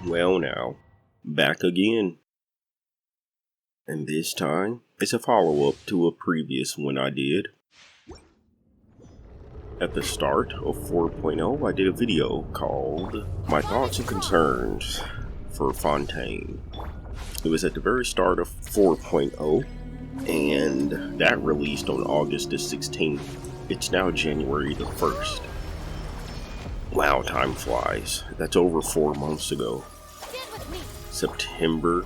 Well now, back again. And this time, it's a follow-up to a previous one I did. At the start of 4.0, I did a video called My Thoughts and Concerns for Fontaine. It was at the very start of 4.0, and that released on August the 16th. It's now January the 1st. Wow, time flies. That's over 4 months ago. September,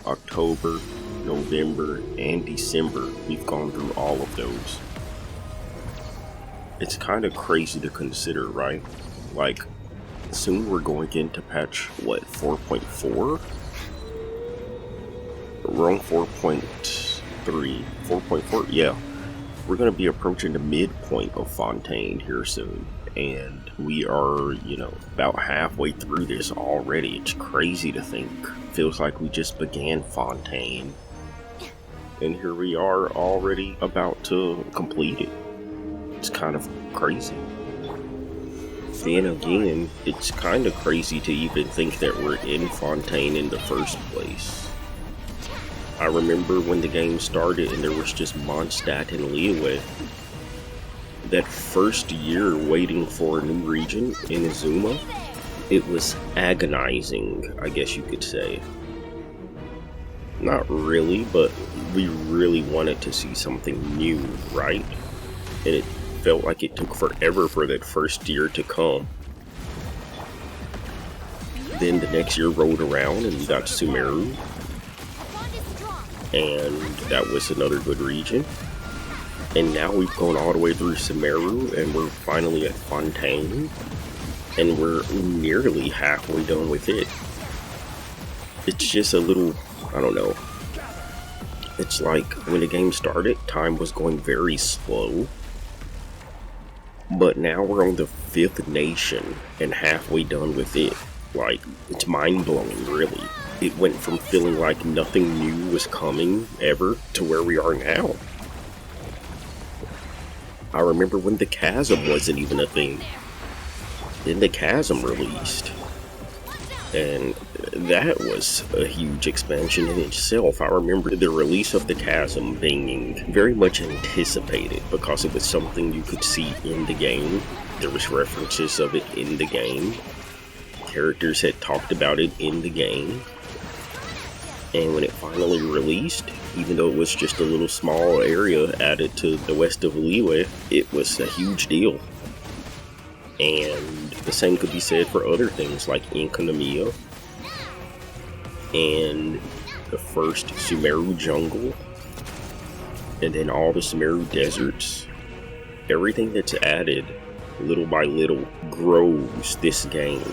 October, November, and December, we've gone through all of those. It's kind of crazy to consider, right? Like, soon we're going into patch, 4.4? We're on 4.3, 4.4, yeah. We're going to be approaching the midpoint of Fontaine here soon. And we are, about halfway through this already. It's crazy to think. Feels like we just began Fontaine. And here we are already about to complete it. It's kind of crazy. Then again, it's kind of crazy to even think that we're in Fontaine in the first place. I remember when the game started and there was just Mondstadt and Liyue. That first year waiting for a new region in Azuma, it was agonizing, I guess you could say. Not really, but we really wanted to see something new, right? And it felt like it took forever for that first year to come. Then the next year rolled around and we got Sumeru, and that was another good region. And now we've gone all the way through Sumeru, and we're finally at Fontaine, and we're nearly halfway done with it. It's just a little, I don't know. It's like when the game started, time was going very slow. But now we're on the 5th nation and halfway done with it. Like, it's mind-blowing, really. It went from feeling like nothing new was coming ever to where we are now. I remember when the Chasm wasn't even a thing. Then the Chasm released. And that was a huge expansion in itself. I remember the release of the Chasm being very much anticipated because it was something you could see in the game. There was references of it in the game. Characters had talked about it in the game. And when it finally released, even though it was just a little small area added to the west of Liyue, it was a huge deal. And the same could be said for other things like Inkonomiya and the first Sumeru jungle, and then all the Sumeru deserts. Everything that's added, little by little, grows this game.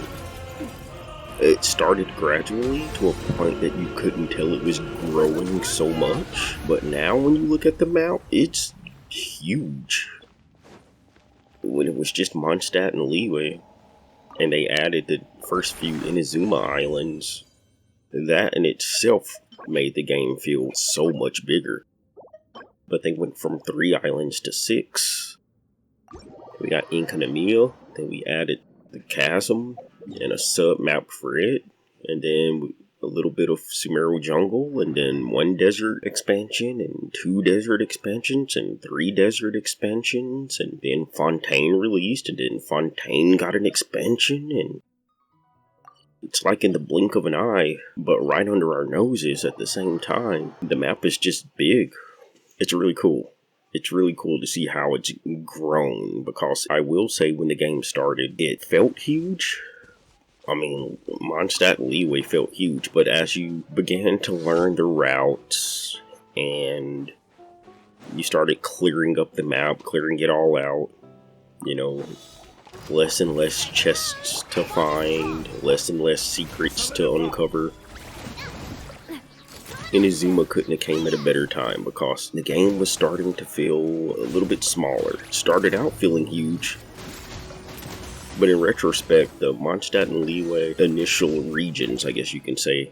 It started gradually to a point that you couldn't tell it was growing so much, but now when you look at the map, it's huge. When it was just Mondstadt and Liyue, and they added the first few Inazuma islands, that in itself made the game feel so much bigger. But they went from 3 islands to 6. We got Inkonomiya, then we added the Chasm, and a sub-map for it, and then a little bit of Sumeru jungle, and then 1 desert expansion, and 2 desert expansions, and 3 desert expansions, and then Fontaine released, and then Fontaine got an expansion, and it's like in the blink of an eye, but right under our noses at the same time. The map is just big. It's really cool. It's really cool to see how it's grown, because I will say when the game started, it felt huge. I mean, Mondstadt and Liyue felt huge, but as you began to learn the routes, and you started clearing up the map, clearing it all out, less and less chests to find, less and less secrets to uncover. Inazuma couldn't have came at a better time, because the game was starting to feel a little bit smaller. It started out feeling huge, but in retrospect, the Mondstadt and Liyue initial regions, I guess you can say,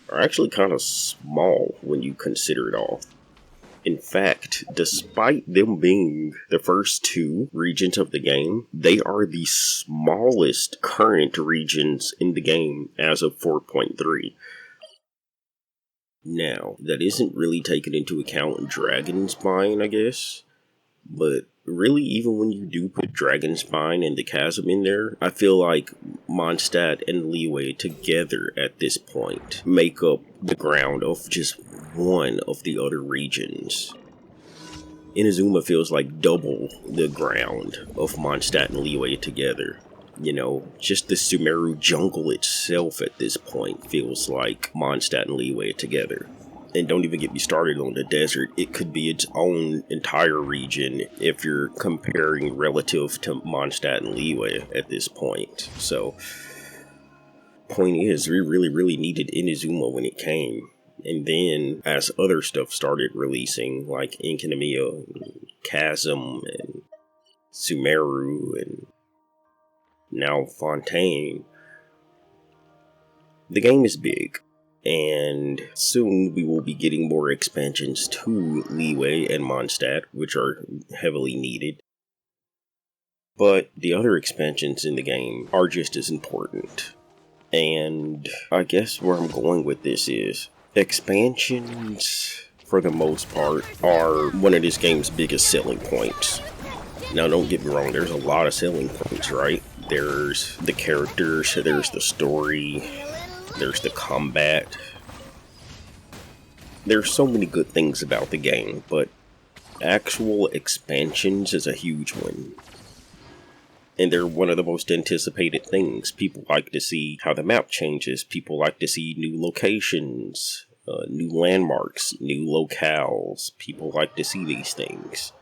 are actually kind of small when you consider it all. In fact, despite them being the first two regions of the game, they are the smallest current regions in the game as of 4.3. Now, that isn't really taken into account in Dragonspine, I guess, but really, even when you do put Dragonspine and the Chasm in there, I feel like Mondstadt and Liyue together at this point make up the ground of just one of the other regions. Inazuma feels like double the ground of Mondstadt and Liyue together. You know, just the Sumeru jungle itself at this point feels like Mondstadt and Liyue together. And don't even get me started on the desert. It could be its own entire region if you're comparing relative to Mondstadt and Liyue at this point. So, point is, we really needed Inazuma when it came. And then, as other stuff started releasing, like Inkinamiya, and Chasm, and Sumeru, and now Fontaine, the game is big. And soon we will be getting more expansions to Liyue and Mondstadt, which are heavily needed. But the other expansions in the game are just as important. And I guess where I'm going with this is, expansions, for the most part, are one of this game's biggest selling points. Now, don't get me wrong, there's a lot of selling points, right? There's the characters, there's the story, there's the combat. There's so many good things about the game, but actual expansions is a huge one. And they're one of the most anticipated things. People like to see how the map changes. People like to see new locations, new landmarks, new locales. People like to see these things.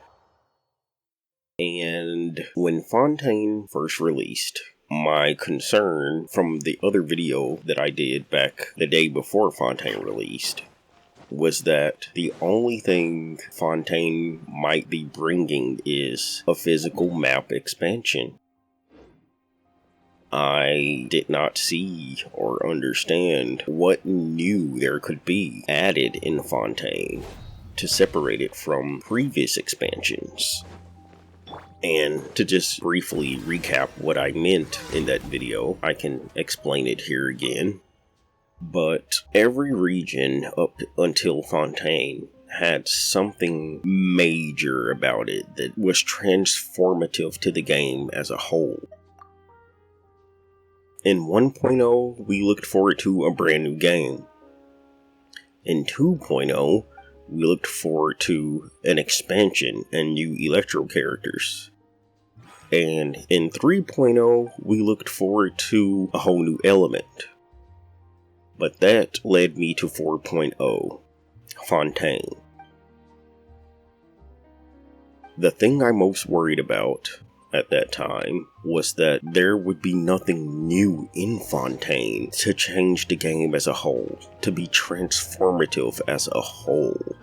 And when Fontaine first released, my concern from the other video that I did back the day before Fontaine released was that the only thing Fontaine might be bringing is a physical map expansion. I did not see or understand what new there could be added in Fontaine to separate it from previous expansions. And to just briefly recap what I meant in that video, I can explain it here again. But every region up until Fontaine had something major about it that was transformative to the game as a whole. In 1.0, we looked forward to a brand new game. In 2.0, we looked forward to an expansion and new Electro characters. And in 3.0, we looked forward to a whole new element. But that led me to 4.0, Fontaine. The thing I'm most worried about at that time was that there would be nothing new in Fontaine to change the game as a whole, to be transformative as a whole.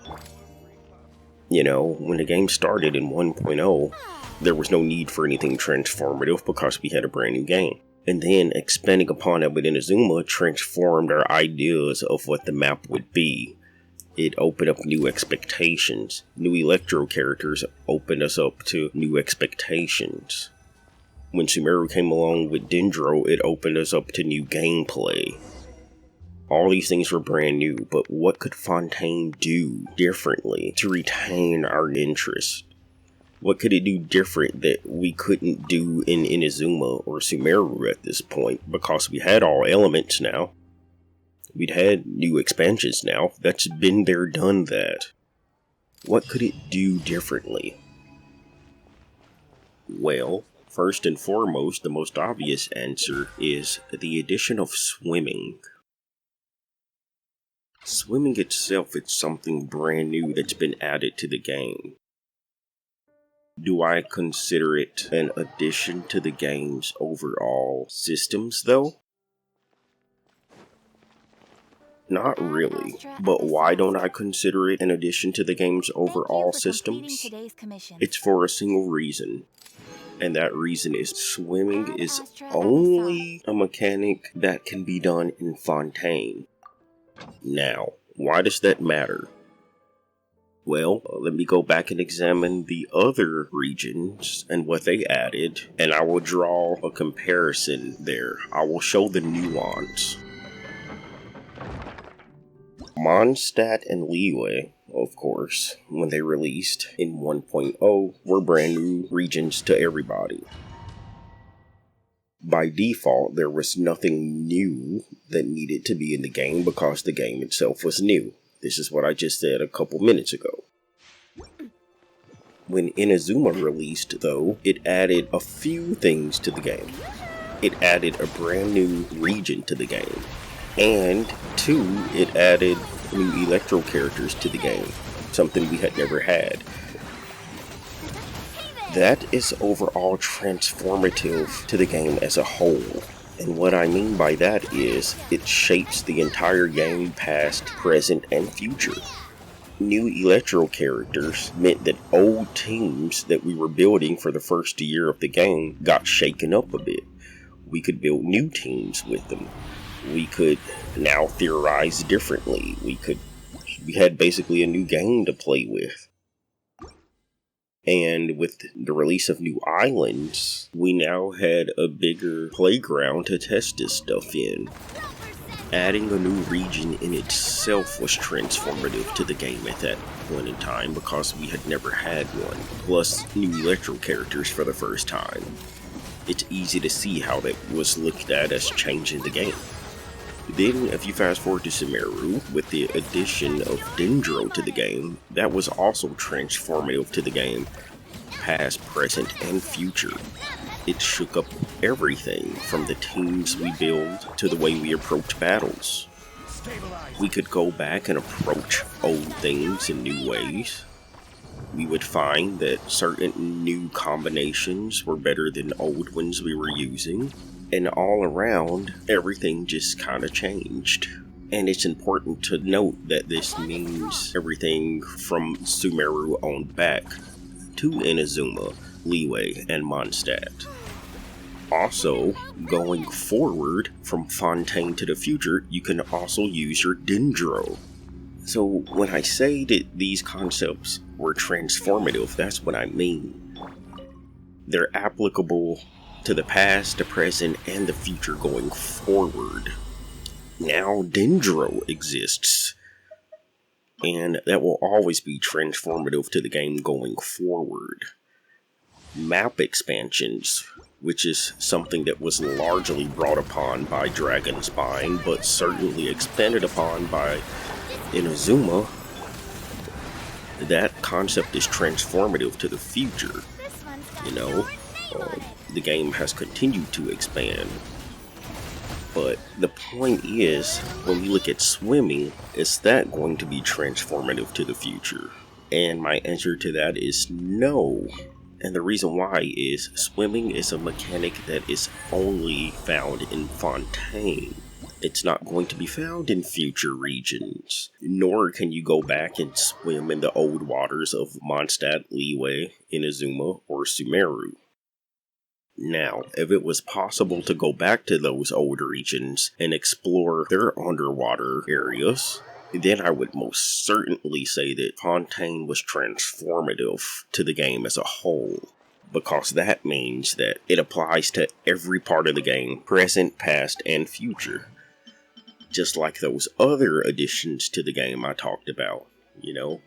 You know, when the game started in 1.0, there was no need for anything transformative because we had a brand new game. And then expanding upon it with Inazuma transformed our ideas of what the map would be. It opened up new expectations. New Electro characters opened us up to new expectations. When Sumeru came along with Dendro, it opened us up to new gameplay. All these things were brand new, but what could Fontaine do differently to retain our interest? What could it do different that we couldn't do in Inazuma or Sumeru at this point? Because we had all elements now. We'd had new expansions now. That's been there, done that. What could it do differently? Well, first and foremost, the most obvious answer is the addition of swimming. Swimming itself is something brand new that's been added to the game. Do I consider it an addition to the game's overall systems, though? Not really, but why don't I consider it an addition to the game's overall systems? It's for a single reason, and that reason is swimming is only a mechanic that can be done in Fontaine. Now, why does that matter? Well, let me go back and examine the other regions and what they added, and I will draw a comparison there. I will show the nuance. Mondstadt and Liyue, of course, when they released in 1.0, were brand new regions to everybody. By default, there was nothing new that needed to be in the game because the game itself was new. This is what I just said a couple minutes ago. When Inazuma released, though, it added a few things to the game. It added a brand new region to the game. And 2, it added new Electro characters to the game, something we had never had. That is overall transformative to the game as a whole. And what I mean by that is, it shapes the entire game past, present, and future. New Electro characters meant that old teams that we were building for the first year of the game got shaken up a bit. We could build new teams with them. We could now theorize differently. We had basically a new game to play with. And with the release of new islands, we now had a bigger playground to test this stuff in. Adding a new region in itself was transformative to the game at that point in time because we had never had one, plus new Electro characters for the first time. It's easy to see how that was looked at as changing the game. Then, if you fast forward to Sumeru, with the addition of Dendro to the game, that was also transformative to the game, past, present, and future. It shook up everything, from the teams we build to the way we approach battles. We could go back and approach old things in new ways. We would find that certain new combinations were better than old ones we were using. And all around, everything just kind of changed. And it's important to note that this means everything from Sumeru on back to Inazuma, Liyue, and Mondstadt. Also, going forward from Fontaine to the future, you can also use your Dendro. So when I say that these concepts were transformative, that's what I mean. They're applicable to the past, the present, and the future going forward. Now Dendro exists, and that will always be transformative to the game going forward. Map expansions, which is something that was largely brought upon by Dragon Spine, but certainly expanded upon by Inazuma, that concept is transformative to the future. You know, the game has continued to expand. But the point is, when we look at swimming, is that going to be transformative to the future? And my answer to that is no. And the reason why is, swimming is a mechanic that is only found in Fontaine. It's not going to be found in future regions, nor can you go back and swim in the old waters of Mondstadt, Liyue, Inazuma, or Sumeru. Now, if it was possible to go back to those old regions and explore their underwater areas, then I would most certainly say that Fontaine was transformative to the game as a whole, because that means that it applies to every part of the game, present, past, and future. Just like those other additions to the game I talked about, you know,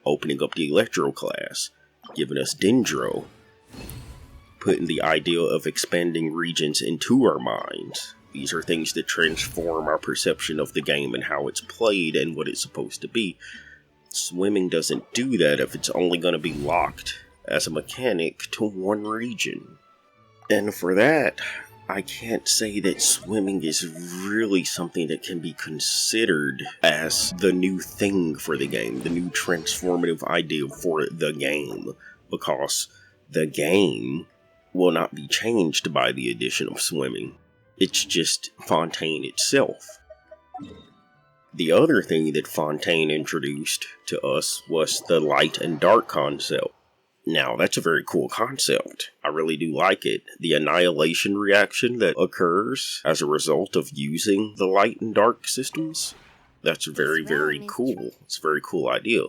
opening up the Electro class, giving us Dendro, putting the idea of expanding regions into our minds. These are things that transform our perception of the game and how it's played and what it's supposed to be. Swimming doesn't do that if it's only going to be locked as a mechanic to one region. And for that, I can't say that swimming is really something that can be considered as the new thing for the game, the new transformative idea for the game, because the game will not be changed by the addition of swimming. It's just Fontaine itself. The other thing that Fontaine introduced to us was the light and dark concept. Now, that's a very cool concept. I really do like it. The annihilation reaction that occurs as a result of using the light and dark systems. That's very, very cool. It's a very cool idea.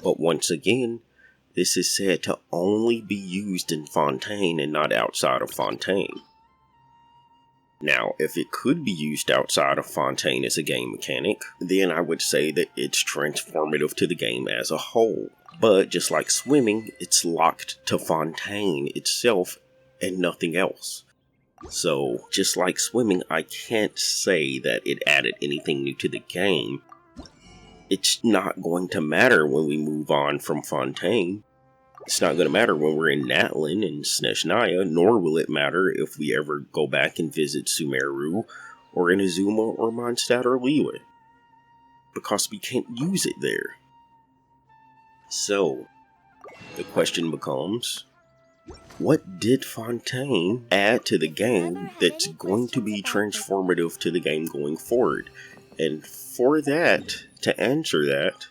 But once again, this is said to only be used in Fontaine and not outside of Fontaine. Now, if it could be used outside of Fontaine as a game mechanic, then I would say that it's transformative to the game as a whole. But just like swimming, it's locked to Fontaine itself and nothing else. So, just like swimming, I can't say that it added anything new to the game. It's not going to matter when we move on from Fontaine. It's not going to matter when we're in Natlin and Snezhnaya, nor will it matter if we ever go back and visit Sumeru, or Inazuma, or Mondstadt, or Liyue. Because we can't use it there. So, the question becomes, what did Fontaine add to the game that's going to be transformative to the game going forward? And for that, to answer that,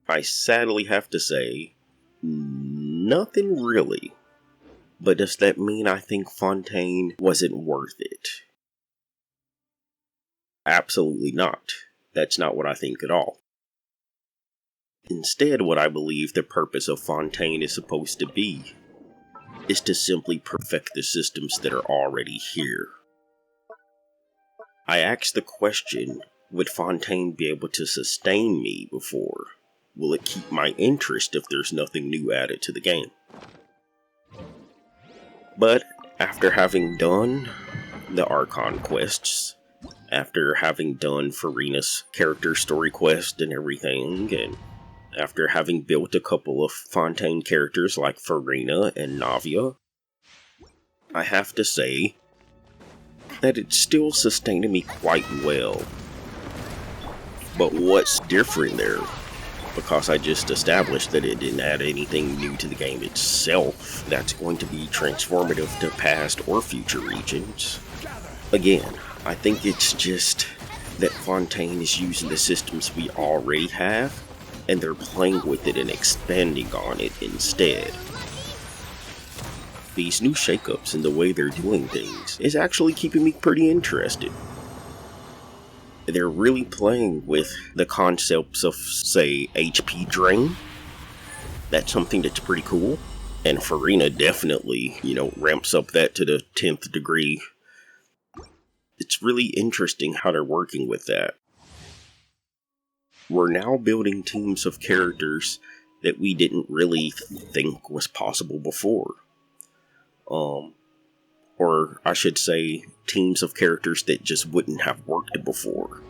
I sadly have to say, nothing really. But does that mean I think Fontaine wasn't worth it? Absolutely not. That's not what I think at all. Instead, what I believe the purpose of Fontaine is supposed to be is to simply perfect the systems that are already here. I asked the question, would Fontaine be able to sustain me before? Will it keep my interest if there's nothing new added to the game? But after having done the Archon quests, after having done Furina's character story quest and everything, and after having built a couple of Fontaine characters like Furina and Navia, I have to say that it's still sustaining me quite well. But what's different there? Because I just established that it didn't add anything new to the game itself that's going to be transformative to past or future regions. Again, I think it's just that Fontaine is using the systems we already have, and they're playing with it and expanding on it instead. These new shakeups in the way they're doing things is actually keeping me pretty interested. They're really playing with the concepts of, say, HP drain. That's something that's pretty cool. And Furina definitely, ramps up that to the 10th degree. It's really interesting how they're working with that. We're now building teams of characters that we didn't really think was possible before. Or I should say, teams of characters that just wouldn't have worked before.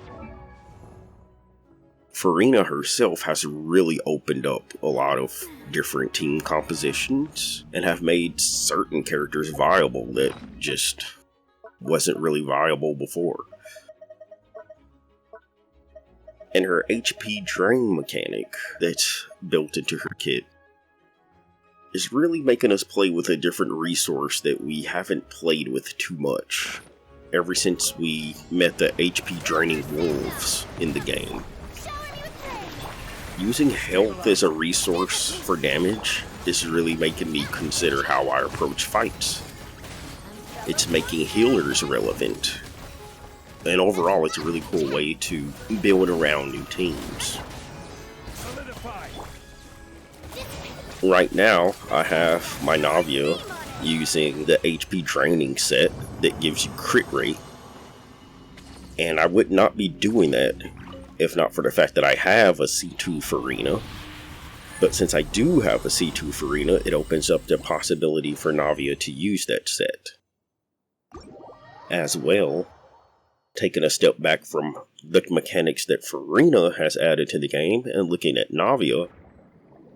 Furina herself has really opened up a lot of different team compositions and have made certain characters viable that just wasn't really viable before. And her HP drain mechanic that's built into her kit is really making us play with a different resource that we haven't played with too much ever since we met the HP draining wolves in the game. Using health as a resource for damage is really making me consider how I approach fights. It's making healers relevant. And overall, it's a really cool way to build around new teams. Right now, I have my Navia using the HP draining set that gives you crit rate. And I would not be doing that if not for the fact that I have a C2 Furina. But since I do have a C2 Furina, it opens up the possibility for Navia to use that set. As well, taking a step back from the mechanics that Furina has added to the game and looking at Navia,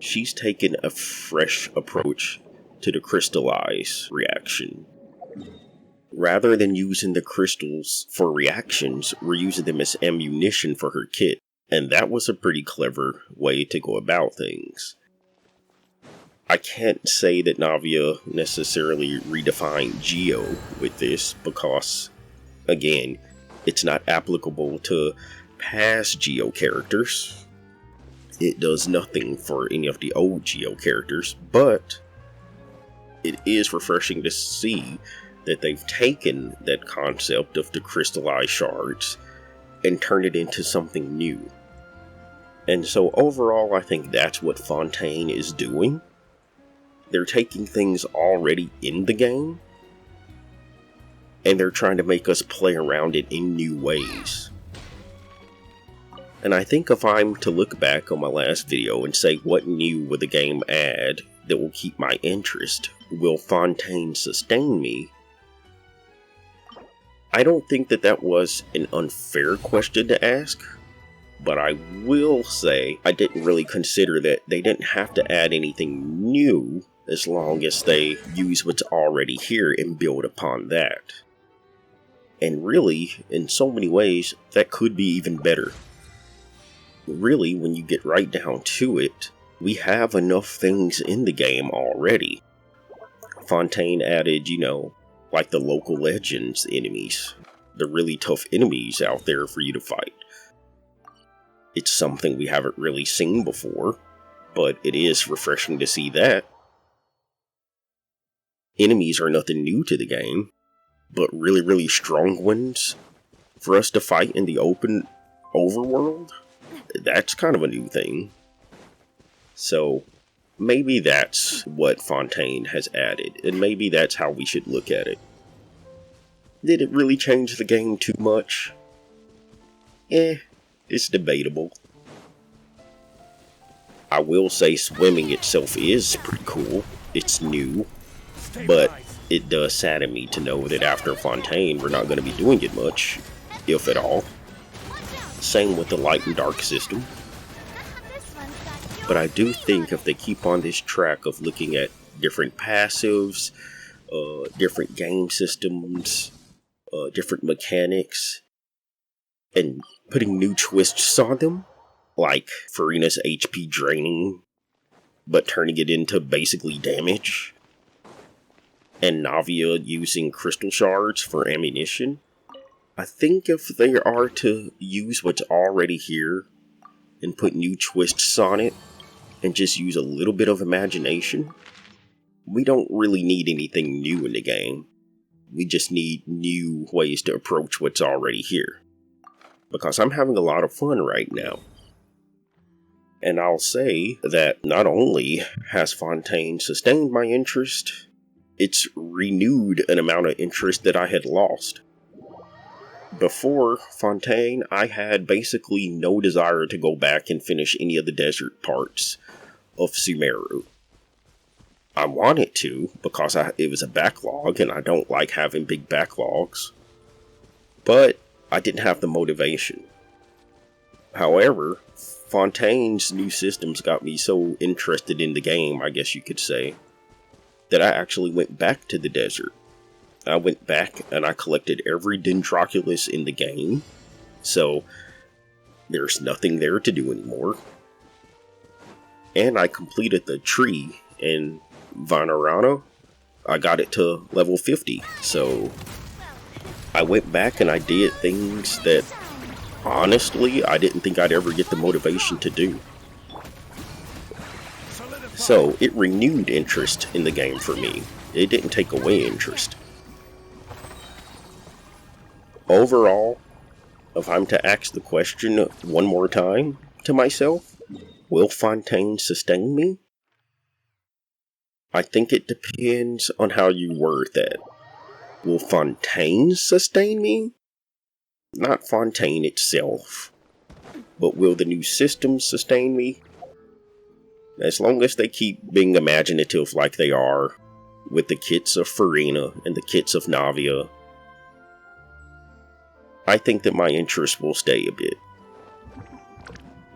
she's taken a fresh approach to the crystallize reaction. Rather than using the crystals for reactions, we're using them as ammunition for her kit, and that was a pretty clever way to go about things. I can't say that Navia necessarily redefined Geo with this because, again, it's not applicable to past Geo characters. It does nothing for any of the old Geo characters, but it is refreshing to see that they've taken that concept of the crystallized shards and turned it into something new. And so overall, I think that's what Fontaine is doing. They're taking things already in the game, and they're trying to make us play around it in new ways. And I think if I'm to look back on my last video and say what new would the game add that will keep my interest, will Fontaine sustain me? I don't think that was an unfair question to ask, but I will say I didn't really consider that they didn't have to add anything new as long as they use what's already here and build upon that. And really, in so many ways, that could be even better. Really, when you get right down to it, we have enough things in the game already. Fontaine added, like the local legends enemies, the really tough enemies out there for you to fight. It's something we haven't really seen before, but it is refreshing to see that. Enemies are nothing new to the game, but really, really strong ones for us to fight in the open overworld, that's kind of a new thing. So maybe that's what Fontaine has added, and maybe that's how we should look at it. Did it really change the game too much? It's debatable. I will say swimming itself is pretty cool. It's new, but it does sadden me to know that after Fontaine we're not going to be doing it much, if at all. Same with the light and dark system. But I do think if they keep on this track of looking at different passives, different game systems, different mechanics, and putting new twists on them, like Farina's HP draining, but turning it into basically damage, and Navia using crystal shards for ammunition, I think if they are to use what's already here and put new twists on it, and just use a little bit of imagination, we don't really need anything new in the game. We just need new ways to approach what's already here. Because I'm having a lot of fun right now. And I'll say that not only has Fontaine sustained my interest, it's renewed an amount of interest that I had lost. Before Fontaine, I had basically no desire to go back and finish any of the desert parts of Sumeru. I wanted to, because it was a backlog, and I don't like having big backlogs. But I didn't have the motivation. However, Fontaine's new systems got me so interested in the game, I guess you could say, that I actually went back to the desert. I went back and I collected every Dendroculus in the game, so there's nothing there to do anymore. And I completed the tree in Vanarana. I got it to level 50, so I went back and I did things that, honestly, I didn't think I'd ever get the motivation to do. So, it renewed interest in the game for me. It didn't take away interest. Overall, if I'm to ask the question one more time to myself, will Fontaine sustain me? I think it depends on how you word that. Will Fontaine sustain me? Not Fontaine itself. But will the new systems sustain me? As long as they keep being imaginative like they are, with the kits of Farina and the kits of Navia, I think that my interest will stay a bit.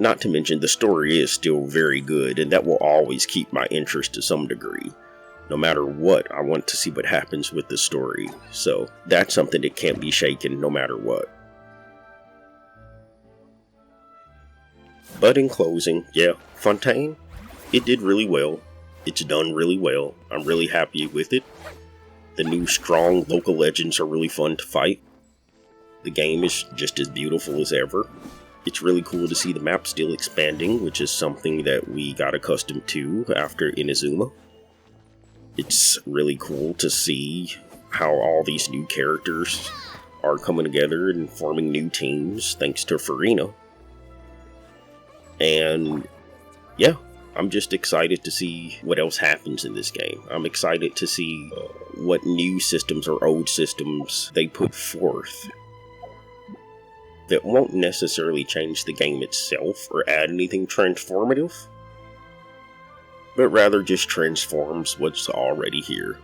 Not to mention the story is still very good, and that will always keep my interest to some degree. No matter what, I want to see what happens with the story, so that's something that can't be shaken no matter what. But in closing, yeah, Fontaine, it did really well. It's done really well. I'm really happy with it. The new strong local legends are really fun to fight. The game is just as beautiful as ever. It's really cool to see the map still expanding, which is something that we got accustomed to after Inazuma. It's really cool to see how all these new characters are coming together and forming new teams thanks to Farina. And yeah, I'm just excited to see what else happens in this game. I'm excited to see what new systems or old systems they put forth that won't necessarily change the game itself or add anything transformative, but rather just transforms what's already here.